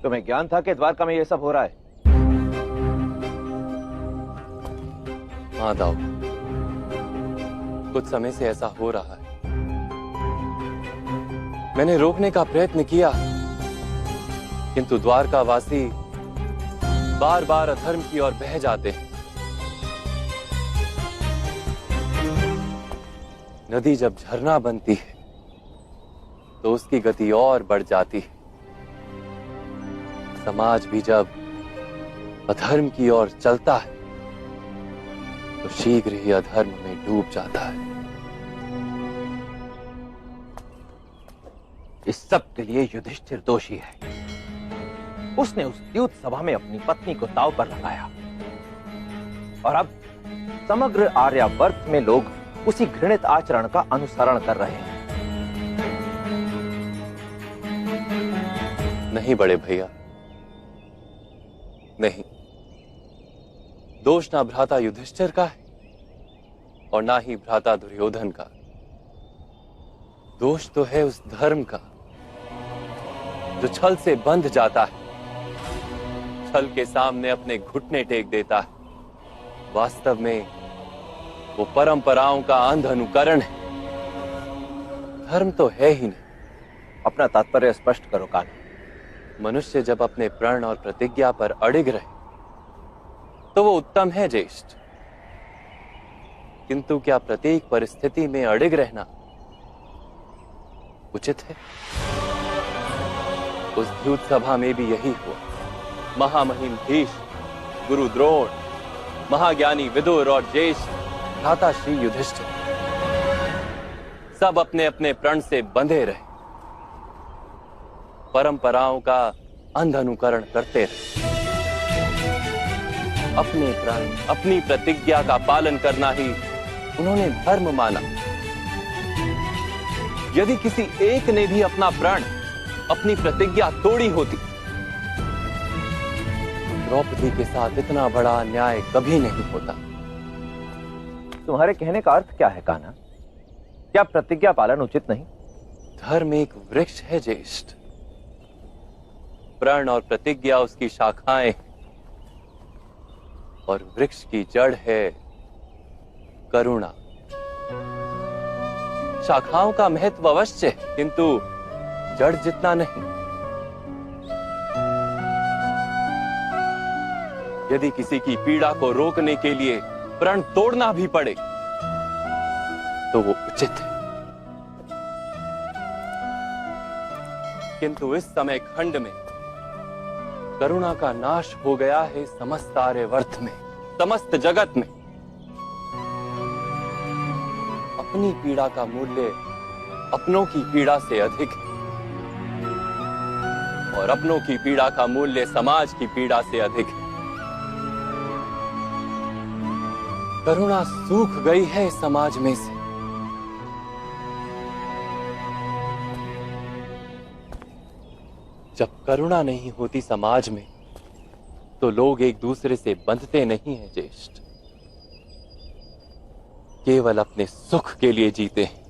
तुम्हें ज्ञान था कि द्वारका में यह सब हो रहा है? हाँ दाऊ, कुछ समय से ऐसा हो रहा है। मैंने रोकने का प्रयत्न किया, किंतु द्वारकावासी बार बार अधर्म की ओर बह जाते हैं। नदी जब झरना बनती है तो उसकी गति और बढ़ जाती है। समाज भी जब अधर्म की ओर चलता है तो शीघ्र ही अधर्म में डूब जाता है। इस सब के लिए युधिष्ठिर दोषी है। उसने उस द्यूत सभा में अपनी पत्नी को दांव पर लगाया और अब समग्र आर्यावर्त में लोग उसी घृणित आचरण का अनुसरण कर रहे हैं। नहीं बड़े भैया, नहीं। दोष ना भ्राता युधिष्ठिर का है और ना ही भ्राता दुर्योधन का। दोष तो है उस धर्म का जो छल से बंध जाता है, छल के सामने अपने घुटने टेक देता है। वास्तव में वो परंपराओं का अंध अनुकरण है, धर्म तो है ही नहीं। अपना तात्पर्य स्पष्ट करो कान्हा। मनुष्य जब अपने प्रण और प्रतिज्ञा पर अडिग रहे तो वो उत्तम है ज्येष्ठ, किंतु क्या प्रत्येक परिस्थिति में अडिग रहना उचित है? उस द्यूत सभा में भी यही हुआ। महामहिम भीष्म, गुरु द्रोण, महाज्ञानी विदुर और ज्येष्ठ भ्राता श्री युधिष्ठिर सब अपने अपने प्रण से बंधे रहे, परंपराओं का अंध अनुकरण करते रहे। अपने प्रण, अपनी प्रतिज्ञा का पालन करना ही उन्होंने धर्म माना। यदि किसी एक ने भी अपना प्रण, अपनी प्रतिज्ञा तोड़ी होती, द्रौपदी के साथ इतना बड़ा अन्याय कभी नहीं होता। तुम्हारे कहने का अर्थ क्या है कान्हा? क्या प्रतिज्ञा पालन उचित नहीं? धर्म एक वृक्ष है ज्येष्ठ, प्रण और प्रतिज्ञा उसकी शाखाएं और वृक्ष की जड़ है करुणा। शाखाओं का महत्व अवश्य है, किंतु जड़ जितना नहीं। यदि किसी की पीड़ा को रोकने के लिए प्रण तोड़ना भी पड़े तो वो उचित है, किंतु इस समय खंड में करुणा का नाश हो गया है समस्त आर्यावर्त में, समस्त जगत में। अपनी पीड़ा का मूल्य अपनों की पीड़ा से अधिक है और अपनों की पीड़ा का मूल्य समाज की पीड़ा से अधिक है। करुणा सूख गई है इस समाज में से। जब करुणा नहीं होती समाज में तो लोग एक दूसरे से बंधते नहीं हैं ज्येष्ठ, केवल अपने सुख के लिए जीते हैं।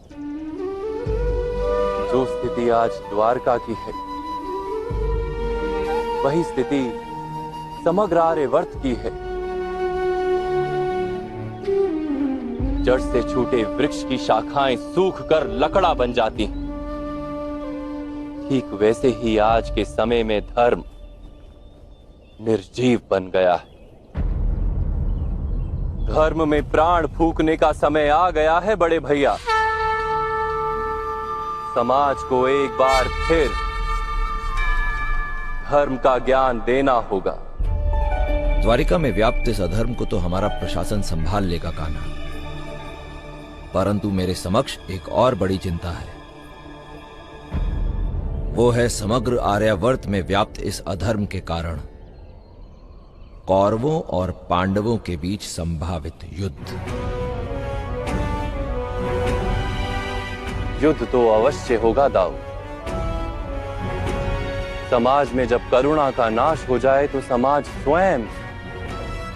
जो स्थिति आज द्वारका की है वही स्थिति समग्र आर्यावर्त की है। जड़ से छूटे वृक्ष की शाखाएं सूख कर लकड़ा बन जाती हैं, ठीक वैसे ही आज के समय में धर्म निर्जीव बन गया है। धर्म में प्राण फूंकने का समय आ गया है बड़े भैया। समाज को एक बार फिर धर्म का ज्ञान देना होगा। द्वारिका में व्याप्त इस अधर्म को तो हमारा प्रशासन संभाल लेगा कान्हा, परंतु मेरे समक्ष एक और बड़ी चिंता है। वो है समग्र आर्यावर्त में व्याप्त इस अधर्म के कारण कौरवों और पांडवों के बीच संभावित युद्ध। युद्ध तो अवश्य होगा दाऊ। समाज में जब करुणा का नाश हो जाए तो समाज स्वयं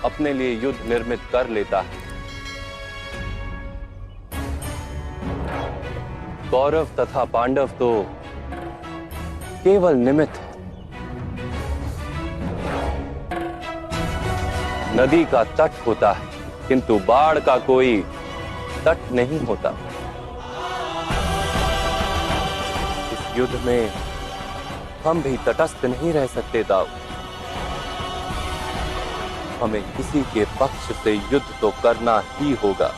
अपने लिए युद्ध निर्मित कर लेता है। कौरव तथा पांडव तो केवल निमित्त है, नदी का तट होता है, किंतु बाढ़ का कोई तट नहीं होता। इस युद्ध में हम भी तटस्थ नहीं रह सकते दाऊ। हमें किसी के पक्ष से युद्ध तो करना ही होगा।